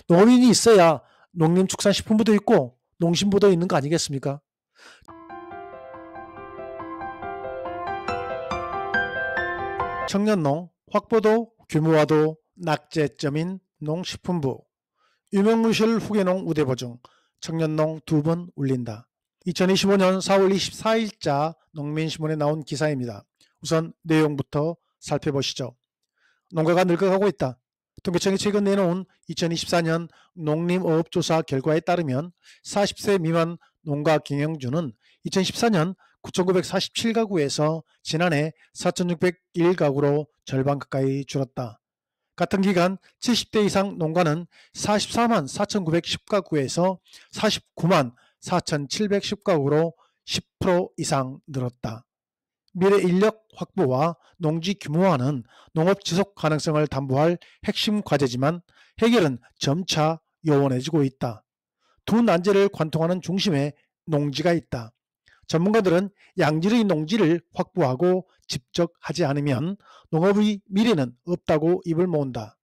농업인이 있어야 농림축산식품부도 있고 농심부도 있는 거 아니겠습니까? 청년농 확보도 규모화도 낙제점인 농식품부, 유명무실 후계농 우대보증, 청년농 2번 울린다. 2025년 4월 24일자 농민신문에 나온 기사입니다. 우선 내용부터 살펴보시죠. 농가가 늙어가고 있다. 통계청이 최근 내놓은 2024년 농림어업조사 결과에 따르면 40세 미만 농가 경영주는 2014년 9,947가구에서 지난해 4,601가구로 절반 가까이 줄었다. 같은 기간 70대 이상 농가는 44만 4,910가구에서 49만 4,710가구로 10% 이상 늘었다. 미래 인력 확보와 농지 규모화는 농업 지속 가능성을 담보할 핵심 과제지만 해결은 점차 요원해지고 있다. 두 난제를 관통하는 중심에 농지가 있다. 전문가들은 양질의 농지를 확보하고 직접 하지 않으면 농업의 미래는 없다고 입을 모은다.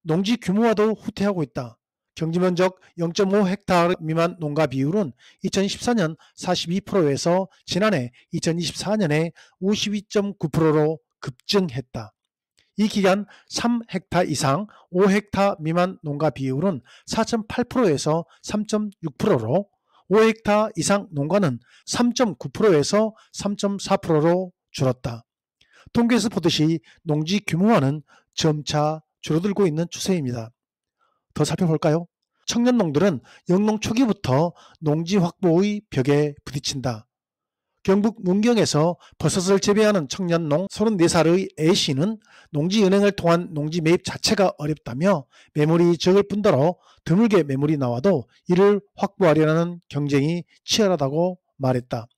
농지 규모화도 후퇴하고 있다. 경지면적 0.5헥타르 미만 농가 비율은 2014년 42%에서 지난해 2024년에 52.9%로 급증했다. 이 기간 3헥타 이상 5헥타 미만 농가 비율은 4.8%에서 3.6%로 5헥타 이상 농가는 3.9%에서 3.4%로 줄었다. 통계에서 보듯이 농지 규모화는 점차 줄어들고 있는 추세입니다. 더 살펴볼까요? 청년농들은 영농 초기부터 농지 확보의 벽에 부딪힌다. 경북 문경에서 버섯을 재배하는 청년농 34살의 A씨는 농지은행을 통한 농지 매입 자체가 어렵다며 매물이 적을 뿐더러 드물게 매물이 나와도 이를 확보하려는 경쟁이 치열하다고 말했다.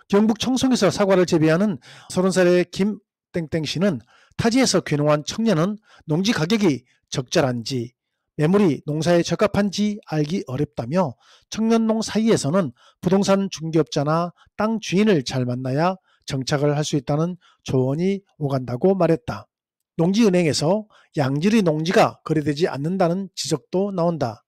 경북 청송에서 사과를 재배하는 30살의 김땡땡씨는 타지에서 귀농한 청년은 농지 가격이 적절한지 매물이 농사에 적합한지 알기 어렵다며 청년농 사이에서는 부동산 중개업자나 땅 주인을 잘 만나야 정착을 할 수 있다는 조언이 오간다고 말했다. 농지은행에서 양질의 농지가 거래되지 않는다는 지적도 나온다.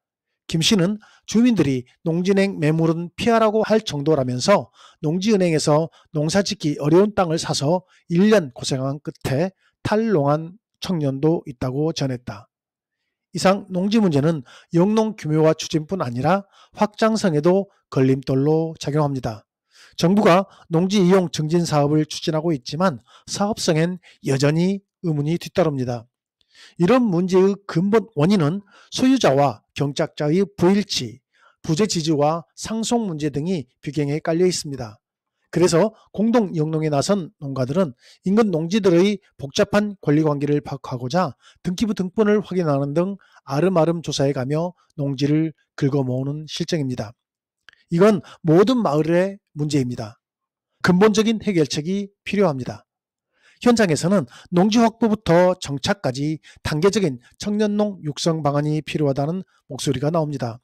김 씨는 주민들이 농지은행 매물은 피하라고 할 정도라면서 농지은행에서 농사짓기 어려운 땅을 사서 1년 고생한 끝에 탈농한 청년도 있다고 전했다. 이상 농지 문제는 영농 규모화 추진뿐 아니라 확장성에도 걸림돌로 작용합니다. 정부가 농지 이용 증진 사업을 추진하고 있지만 사업성엔 여전히 의문이 뒤따릅니다. 이런 문제의 근본 원인은 소유자와 경작자의 불일치, 부재 지주와 상속 문제 등이 비경에 깔려 있습니다. 그래서 공동 영농에 나선 농가들은 인근 농지들의 복잡한 권리관계를 파악하고자 등기부 등본을 확인하는 등 아름아름 조사해 가며 농지를 긁어모으는 실정입니다. 이건 모든 마을의 문제입니다. 근본적인 해결책이 필요합니다. 현장에서는 농지 확보부터 정착까지 단계적인 청년농 육성 방안이 필요하다는 목소리가 나옵니다.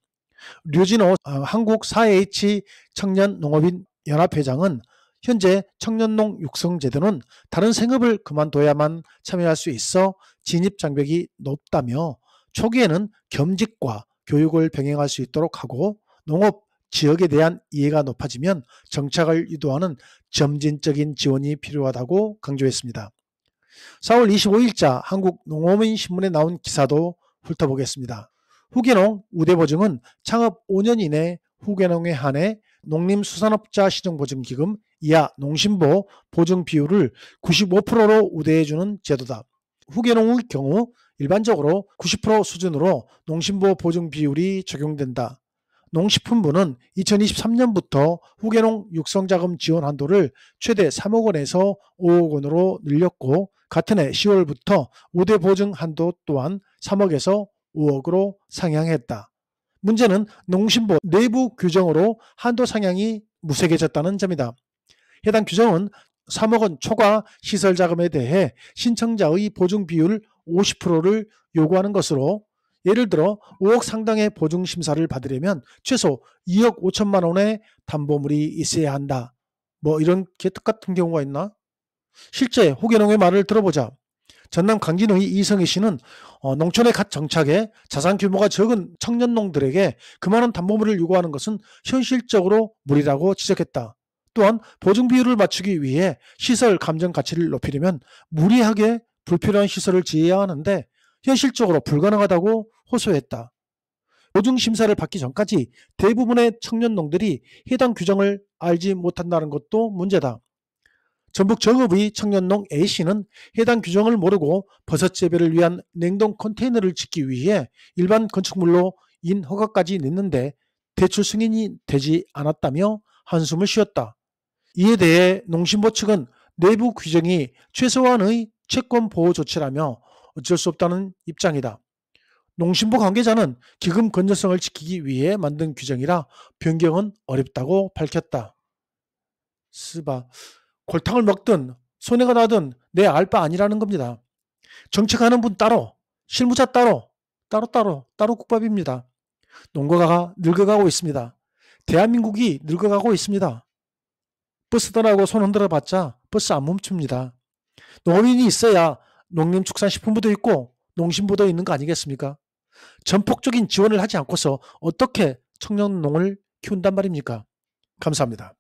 류진호 한국 4H 청년농업인 연합회장은 현재 청년농 육성 제도는 다른 생업을 그만둬야만 참여할 수 있어 진입 장벽이 높다며 초기에는 겸직과 교육을 병행할 수 있도록 하고 농업 지역에 대한 이해가 높아지면 정착을 유도하는 점진적인 지원이 필요하다고 강조했습니다. 4월 25일자 한국농업인신문에 나온 기사도 훑어보겠습니다. 후계농 우대보증은 창업 5년 이내 후계농에 한해 농림수산업자 시정보증기금 이하 농심보 보증 비율을 95%로 우대해주는 제도다. 후계농의 경우 일반적으로 90% 수준으로 농심보 보증 비율이 적용된다. 농식품부는 2023년부터 후계농 육성자금 지원 한도를 최대 3억 원에서 5억 원으로 늘렸고 같은 해 10월부터 우대 보증 한도 또한 3억에서 5억으로 상향했다. 문제는 농심보 내부 규정으로 한도 상향이 무색해졌다는 점이다. 해당 규정은 3억 원 초과 시설자금에 대해 신청자의 보증 비율 50%를 요구하는 것으로 예를 들어 5억 상당의 보증 심사를 받으려면 최소 2억 5천만 원의 담보물이 있어야 한다. 뭐 이런 개떡 같은 경우가 있나? 실제 후계농의 말을 들어보자. 전남 강진의 이성희 씨는 농촌에 갓 정착해 자산 규모가 적은 청년농들에게 그 많은 담보물을 요구하는 것은 현실적으로 무리라고 지적했다. 또한 보증 비율을 맞추기 위해 시설 감정 가치를 높이려면 무리하게 불필요한 시설을 지어야 하는데 현실적으로 불가능하다고 호소했다. 보증 심사를 받기 전까지 대부분의 청년농들이 해당 규정을 알지 못한다는 것도 문제다. 전북 정읍의 청년농 A씨는 해당 규정을 모르고 버섯 재배를 위한 냉동 컨테이너를 짓기 위해 일반 건축물로 인 허가까지 냈는데 대출 승인이 되지 않았다며 한숨을 쉬었다. 이에 대해 농심보 측은 내부 규정이 최소한의 채권 보호 조치라며 어쩔 수 없다는 입장이다. 농심보 관계자는 기금 건전성을 지키기 위해 만든 규정이라 변경은 어렵다고 밝혔다. 스바 골탕을 먹든 손해가 나든 내 알 바 아니라는 겁니다. 정책하는 분 따로, 실무자 따로, 따로 국밥입니다. 농가가 늙어가고 있습니다. 대한민국이 늙어가고 있습니다. 버스 떠나고 손 흔들어 봤자 버스 안 멈춥니다. 농업인이 있어야 농림축산식품부도 있고 농심부도 있는 거 아니겠습니까? 전폭적인 지원을 하지 않고서 어떻게 청년농을 키운단 말입니까? 감사합니다.